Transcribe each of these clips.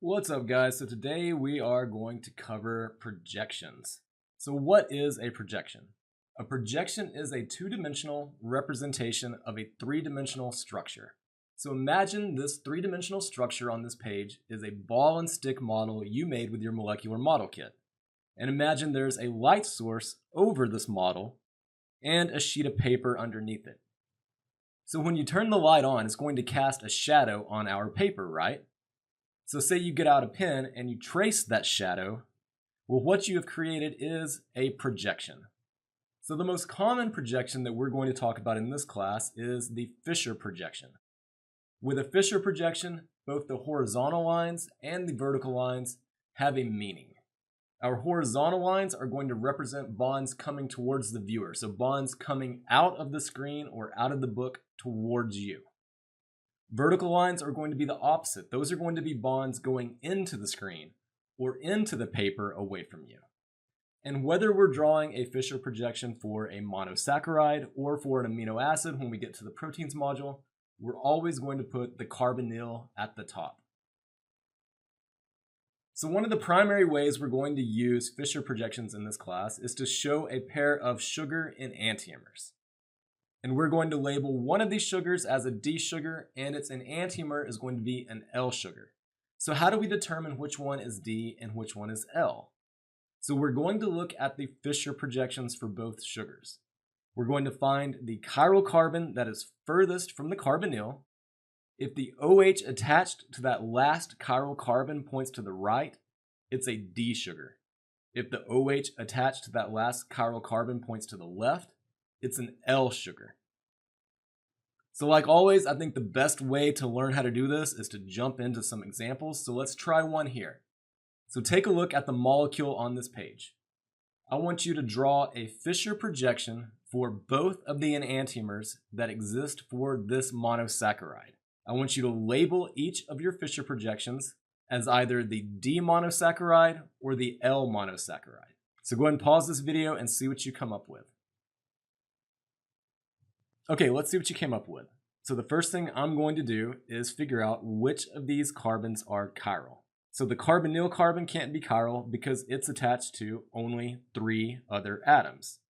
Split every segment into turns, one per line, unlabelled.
What's up, guys? So today we are going to cover projections. So what is a projection? A projection is a two-dimensional representation of a three-dimensional structure. So imagine this three-dimensional structure on this page is a ball and stick model you made with your molecular model kit. And imagine there's a light source over this model and a sheet of paper underneath it. So when you turn the light on, it's going to cast a shadow on our paper, right? So say you get out a pen and you trace that shadow. Well, what you have created is a projection. So the most common projection that we're going to talk about in this class is the Fischer projection. With a Fischer projection, both the horizontal lines and the vertical lines have a meaning. Our horizontal lines are going to represent bonds coming towards the viewer, so bonds coming out of the screen or out of the book towards you. Vertical lines are going to be the opposite. Those are going to be bonds going into the screen or into the paper away from you. And whether we're drawing a Fischer projection for a monosaccharide or for an amino acid when we get to the proteins module, we're always going to put the carbonyl at the top. So one of the primary ways we're going to use Fischer projections in this class is to show a pair of sugar enantiomers. And we're going to label one of these sugars as a D sugar and its enantiomer is going to be an L sugar. So how do we determine which one is D and which one is L? So we're going to look at the Fischer projections for both sugars. We're going to find the chiral carbon that is furthest from the carbonyl. If the OH attached to that last chiral carbon points to the right, it's a D sugar. If the OH attached to that last chiral carbon points to the left, it's an L sugar. So like always, I think the best way to learn how to do this is to jump into some examples. So let's try one here. So take a look at the molecule on this page. I want you to draw a Fischer projection for both of the enantiomers that exist for this monosaccharide. I want you to label each of your Fischer projections as either the D monosaccharide or the L monosaccharide. So go ahead and pause this video and see what you come up with. Okay, let's see what you came up with. So the first thing I'm going to do is figure out which of these carbons are chiral. So the carbonyl carbon can't be chiral because it's attached to only 3 other atoms.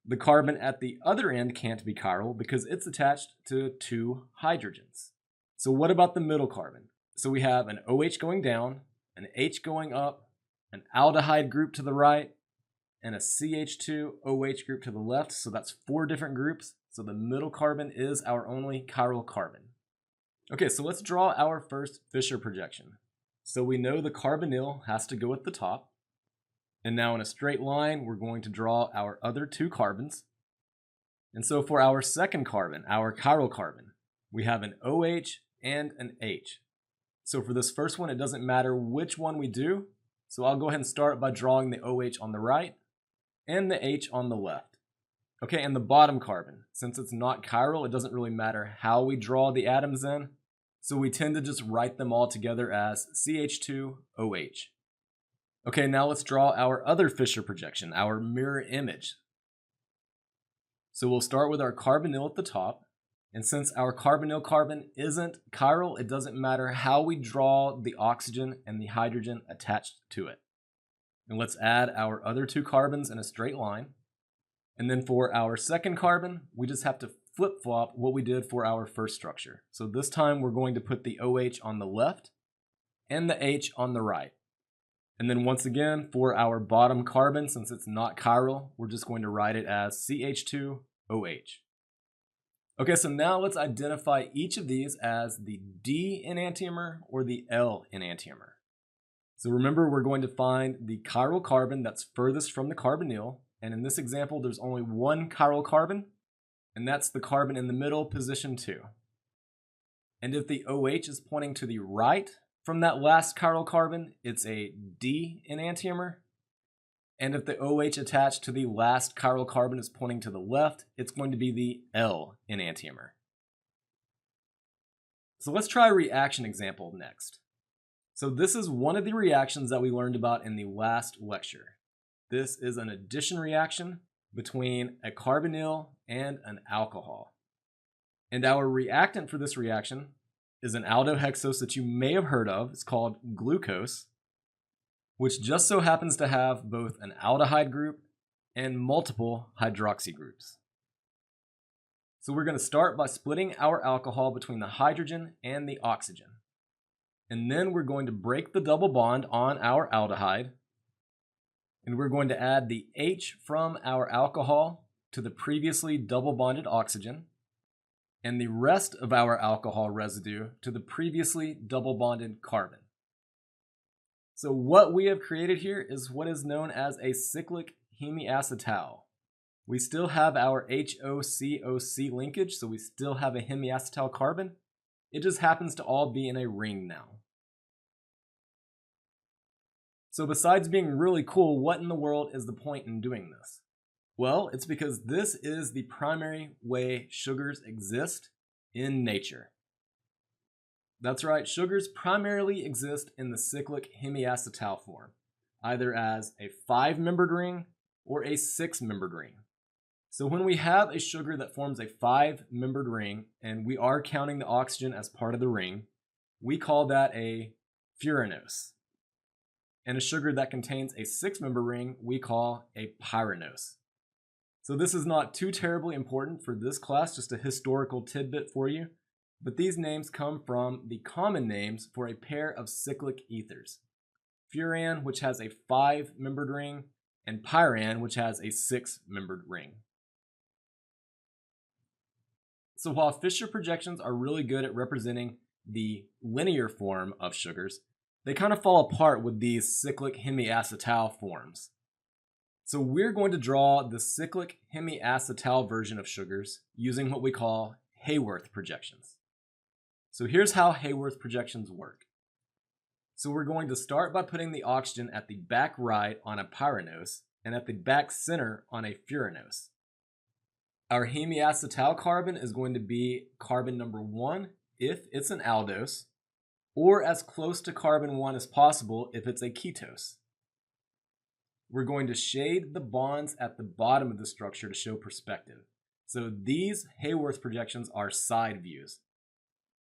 The carbon at the other end can't be chiral because it's attached to 2 hydrogens. So what about the middle carbon? So we have an OH going down, an H going up, an aldehyde group to the right, and a CH2OH group to the left. So that's 4 different groups. So the middle carbon is our only chiral carbon. Okay, so let's draw our first Fischer projection. So we know the carbonyl has to go at the top. And now in a straight line, we're going to draw our other 2 carbons. And so for our second carbon, our chiral carbon, we have an OH and an H. So for this first one, it doesn't matter which one we do. So I'll go ahead and start by drawing the OH on the right and the H on the left. Okay, and the bottom carbon, since it's not chiral, it doesn't really matter how we draw the atoms in. So we tend to just write them all together as CH2OH. Okay, now let's draw our other Fischer projection, our mirror image. So we'll start with our carbonyl at the top. And since our carbonyl carbon isn't chiral, it doesn't matter how we draw the oxygen and the hydrogen attached to it. And let's add our other 2 carbons in a straight line. And then for our second carbon, we just have to flip-flop what we did for our first structure. So this time we're going to put the OH on the left and the H on the right. And then once again, for our bottom carbon, since it's not chiral, we're just going to write it as CH2OH. Okay, so now let's identify each of these as the D enantiomer or the L enantiomer. So remember, we're going to find the chiral carbon that's furthest from the carbonyl. And in this example, there's only 1 chiral carbon, and that's the carbon in the middle, position 2. And if the OH is pointing to the right from that last chiral carbon, it's a D enantiomer. And if the OH attached to the last chiral carbon is pointing to the left, it's going to be the L enantiomer. So let's try a reaction example next. So this is one of the reactions that we learned about in the last lecture. This is an addition reaction between a carbonyl and an alcohol. And our reactant for this reaction is an aldohexose that you may have heard of. It's called glucose, which just so happens to have both an aldehyde group and multiple hydroxy groups. So we're going to start by splitting our alcohol between the hydrogen and the oxygen. And then we're going to break the double bond on our aldehyde. And we're going to add the H from our alcohol to the previously double bonded oxygen, and the rest of our alcohol residue to the previously double bonded carbon. So what we have created here is what is known as a cyclic hemiacetal. We still have our HOCOC linkage, so we still have a hemiacetal carbon. It just happens to all be in a ring now. So besides being really cool, what in the world is the point in doing this? Well, it's because this is the primary way sugars exist in nature. That's right, sugars primarily exist in the cyclic hemiacetal form, either as a 5-membered ring or a 6-membered ring. So when we have a sugar that forms a 5-membered ring, and we are counting the oxygen as part of the ring, we call that a furanose. And a sugar that contains a 6-member ring, we call a pyranose. So this is not too terribly important for this class, just a historical tidbit for you. But these names come from the common names for a pair of cyclic ethers. Furan, which has a 5-membered ring, and pyran, which has a 6-membered ring. So while Fischer projections are really good at representing the linear form of sugars, they kind of fall apart with these cyclic hemiacetal forms. So we're going to draw the cyclic hemiacetal version of sugars using what we call Haworth projections. So here's how Haworth projections work. So we're going to start by putting the oxygen at the back right on a pyranose and at the back center on a furanose. Our hemiacetal carbon is going to be carbon number 1 if it's an aldose, or as close to carbon 1 as possible if it's a ketose. We're going to shade the bonds at the bottom of the structure to show perspective. So these Haworth projections are side views.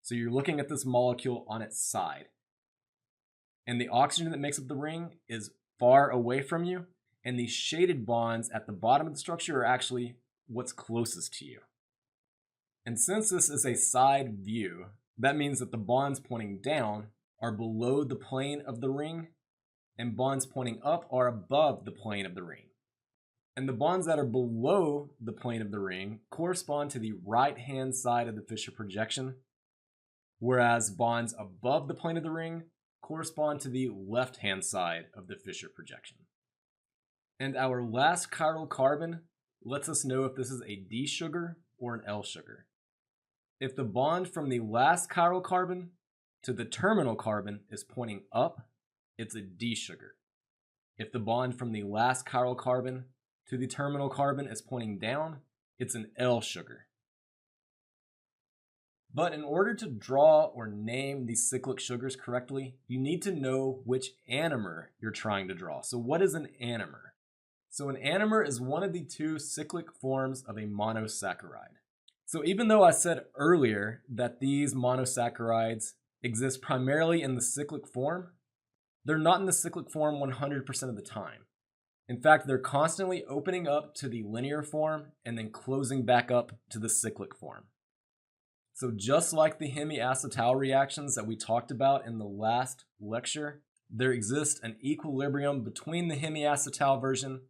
So you're looking at this molecule on its side. And the oxygen that makes up the ring is far away from you, and these shaded bonds at the bottom of the structure are actually what's closest to you. And since this is a side view, that means that the bonds pointing down are below the plane of the ring, and bonds pointing up are above the plane of the ring. And the bonds that are below the plane of the ring correspond to the right-hand side of the Fischer projection, whereas bonds above the plane of the ring correspond to the left-hand side of the Fischer projection. And our last chiral carbon lets us know if this is a D sugar or an L sugar. If the bond from the last chiral carbon to the terminal carbon is pointing up, it's a D sugar. If the bond from the last chiral carbon to the terminal carbon is pointing down, it's an L sugar. But in order to draw or name these cyclic sugars correctly, you need to know which anomer you're trying to draw. So what is an anomer? So an anomer is one of the 2 cyclic forms of a monosaccharide. So even though I said earlier that these monosaccharides exist primarily in the cyclic form, they're not in the cyclic form 100% of the time. In fact, they're constantly opening up to the linear form and then closing back up to the cyclic form. So just like the hemiacetal reactions that we talked about in the last lecture, there exists an equilibrium between the hemiacetal version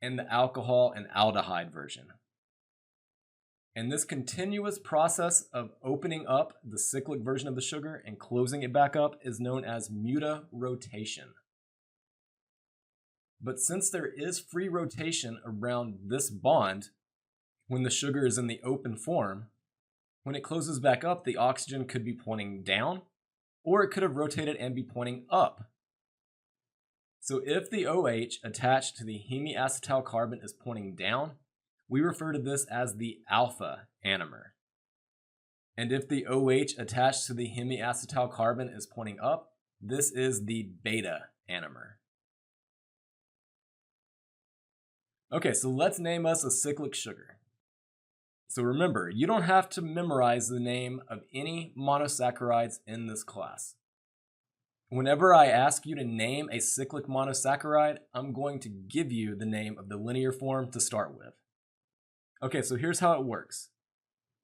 and the alcohol and aldehyde version. And this continuous process of opening up the cyclic version of the sugar and closing it back up is known as mutarotation. But since there is free rotation around this bond when the sugar is in the open form, when it closes back up, the oxygen could be pointing down, or it could have rotated and be pointing up. So if the OH attached to the hemiacetal carbon is pointing down, we refer to this as the alpha anomer. And if the OH attached to the hemiacetal carbon is pointing up, this is the beta anomer. Okay, so let's name us a cyclic sugar. So remember, you don't have to memorize the name of any monosaccharides in this class. Whenever I ask you to name a cyclic monosaccharide, I'm going to give you the name of the linear form to start with. Okay, so here's how it works.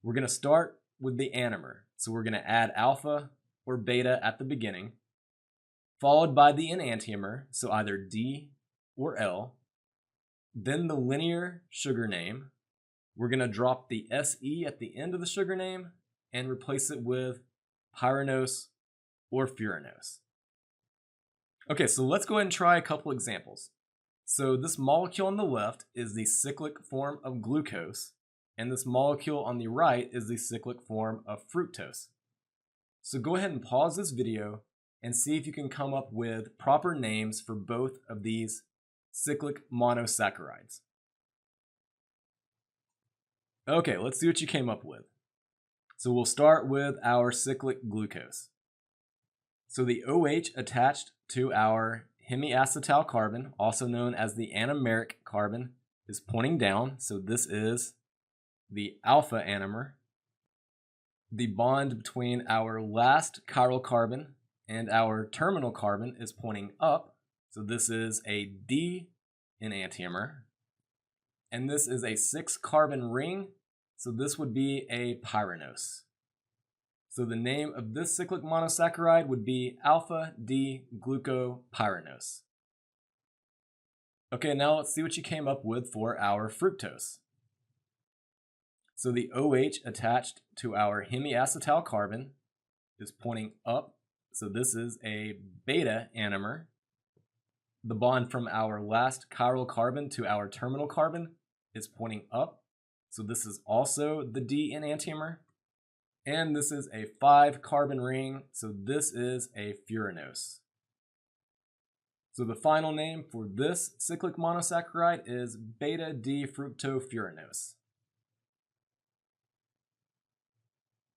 We're going to start with the anomer. So we're going to add alpha or beta at the beginning, followed by the enantiomer, so either D or L, then the linear sugar name. We're going to drop the SE at the end of the sugar name and replace it with pyranose or furanose. Okay, so let's go ahead and try a couple examples. So this molecule on the left is the cyclic form of glucose, and this molecule on the right is the cyclic form of fructose. So go ahead and pause this video and see if you can come up with proper names for both of these cyclic monosaccharides. Okay, let's see what you came up with. So we'll start with our cyclic glucose. So the OH attached to our hemiacetal carbon, also known as the anomeric carbon, is pointing down. So this is the alpha anomer. The bond between our last chiral carbon and our terminal carbon is pointing up. So this is a D enantiomer. And this is a 6-carbon ring. So this would be a pyranose. So the name of this cyclic monosaccharide would be alpha-D-glucopyranose. Okay, now let's see what you came up with for our fructose. So the OH attached to our hemiacetal carbon is pointing up. So this is a beta anomer. The bond from our last chiral carbon to our terminal carbon is pointing up. So this is also the D enantiomer. And this is a 5-carbon ring, so this is a furanose. So the final name for this cyclic monosaccharide is beta-D-fructofuranose.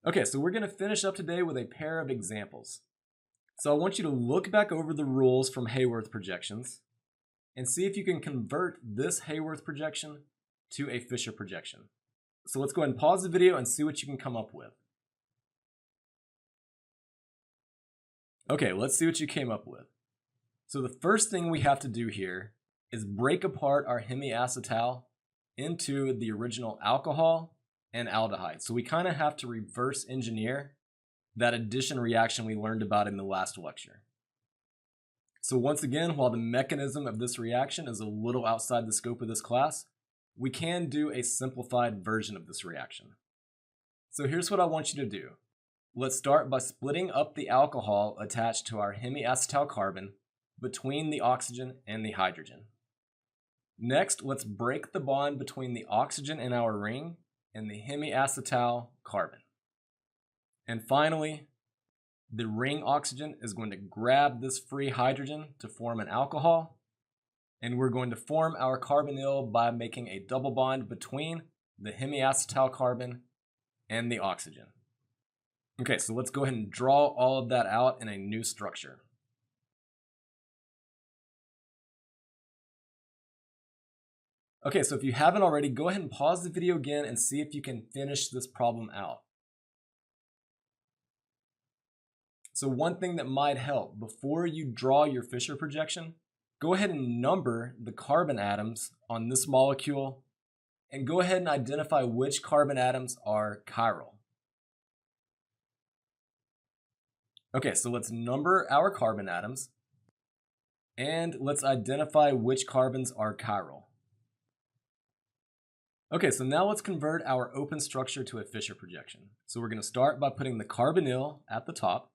Okay, so we're going to finish up today with a pair of examples. So I want you to look back over the rules from Haworth projections and see if you can convert this Haworth projection to a Fischer projection. So let's go ahead and pause the video and see what you can come up with. Okay, let's see what you came up with. So the first thing we have to do here is break apart our hemiacetal into the original alcohol and aldehyde. So we kind of have to reverse engineer that addition reaction we learned about in the last lecture. So once again, while the mechanism of this reaction is a little outside the scope of this class, we can do a simplified version of this reaction. So here's what I want you to do. Let's start by splitting up the alcohol attached to our hemiacetal carbon between the oxygen and the hydrogen. Next, let's break the bond between the oxygen in our ring and the hemiacetal carbon. And finally, the ring oxygen is going to grab this free hydrogen to form an alcohol, and we're going to form our carbonyl by making a double bond between the hemiacetal carbon and the oxygen. Okay, so let's go ahead and draw all of that out in a new structure. Okay, so if you haven't already, go ahead and pause the video again and see if you can finish this problem out. So one thing that might help, before you draw your Fischer projection, go ahead and number the carbon atoms on this molecule and go ahead and identify which carbon atoms are chiral. Okay, so let's number our carbon atoms and let's identify which carbons are chiral. Okay, so now let's convert our open structure to a Fischer projection. So we're going to start by putting the carbonyl at the top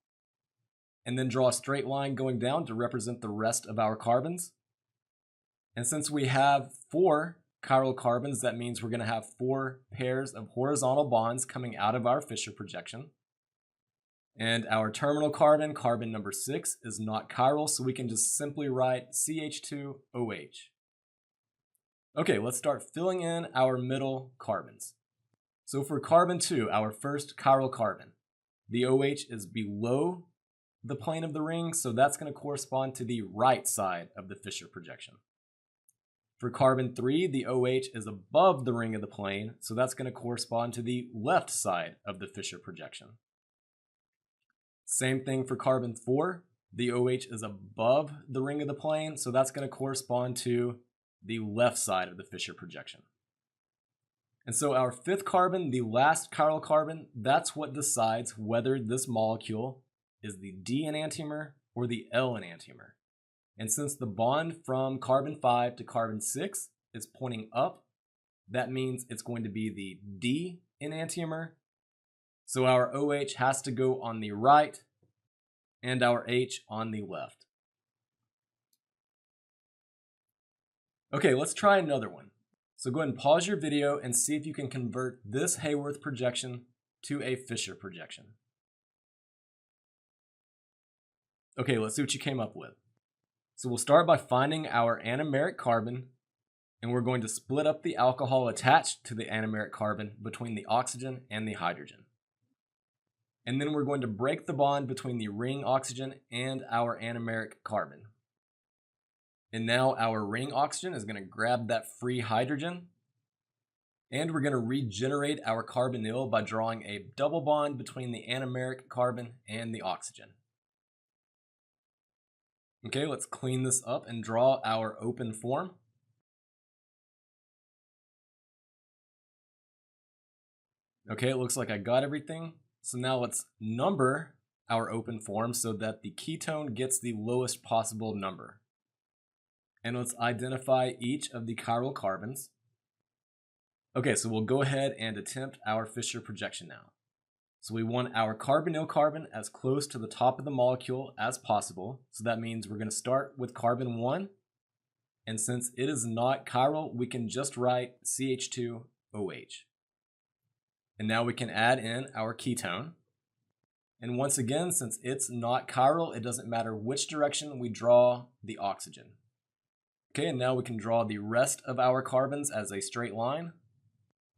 and then draw a straight line going down to represent the rest of our carbons. And since we have 4 chiral carbons, that means we're going to have 4 pairs of horizontal bonds coming out of our Fischer projection. And our terminal carbon, carbon number 6, is not chiral, so we can just simply write CH2OH. Okay, let's start filling in our middle carbons. So for carbon 2, our first chiral carbon, the OH is below the plane of the ring, so that's going to correspond to the right side of the Fischer projection. For carbon 3, the OH is above the ring of the plane, so that's going to correspond to the left side of the Fischer projection. Same thing for carbon 4. The OH is above the ring of the plane, so that's going to correspond to the left side of the Fischer projection. And so our fifth carbon, the last chiral carbon, that's what decides whether this molecule is the D enantiomer or the L enantiomer. And since the bond from carbon 5 to carbon 6 is pointing up, that means it's going to be the D enantiomer. So our OH has to go on the right and our H on the left. Okay, let's try another one. So go ahead and pause your video and see if you can convert this Haworth projection to a Fischer projection. Okay, let's see what you came up with. So we'll start by finding our anomeric carbon, and we're going to split up the alcohol attached to the anomeric carbon between the oxygen and the hydrogen. And then we're going to break the bond between the ring oxygen and our anomeric carbon. And now our ring oxygen is going to grab that free hydrogen, and we're going to regenerate our carbonyl by drawing a double bond between the anomeric carbon and the oxygen. Okay, let's clean this up and draw our open form. Okay, it looks like I got everything. So now let's number our open form so that the ketone gets the lowest possible number. And let's identify each of the chiral carbons. Okay, so we'll go ahead and attempt our Fischer projection now. So we want our carbonyl carbon as close to the top of the molecule as possible. So that means we're going to start with carbon 1. And since it is not chiral, we can just write CH2OH. And now we can add in our ketone. And once again, since it's not chiral, it doesn't matter which direction we draw the oxygen. Okay, and now we can draw the rest of our carbons as a straight line.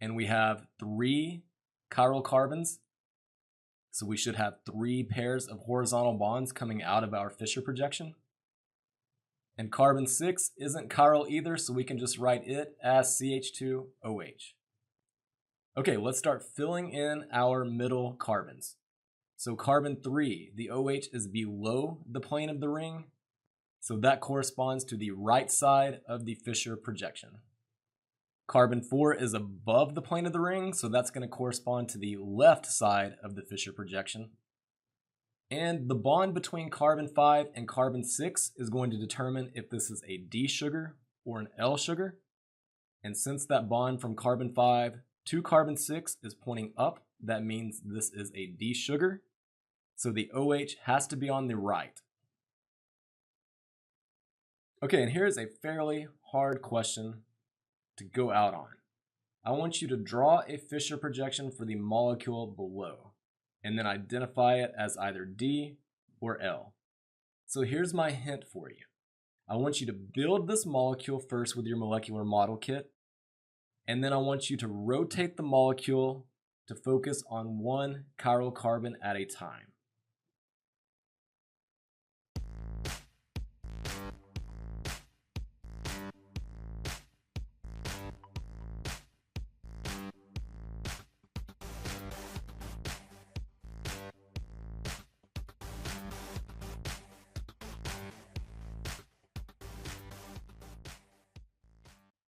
And we have 3 chiral carbons. So we should have 3 pairs of horizontal bonds coming out of our Fischer projection. And carbon 6 isn't chiral either, so we can just write it as CH2OH. Okay, let's start filling in our middle carbons. So carbon 3, the OH is below the plane of the ring, so that corresponds to the right side of the Fischer projection. Carbon 4 is above the plane of the ring, so that's going to correspond to the left side of the Fischer projection. And the bond between carbon 5 and carbon 6 is going to determine if this is a D sugar or an L sugar. And since that bond from carbon 5 to carbon 6 is pointing up, that means this is a D sugar. So the OH has to be on the right. Okay, and here's a fairly hard question to go out on. I want you to draw a Fischer projection for the molecule below, and then identify it as either D or L. So here's my hint for you. I want you to build this molecule first with your molecular model kit, and then I want you to rotate the molecule to focus on one chiral carbon at a time.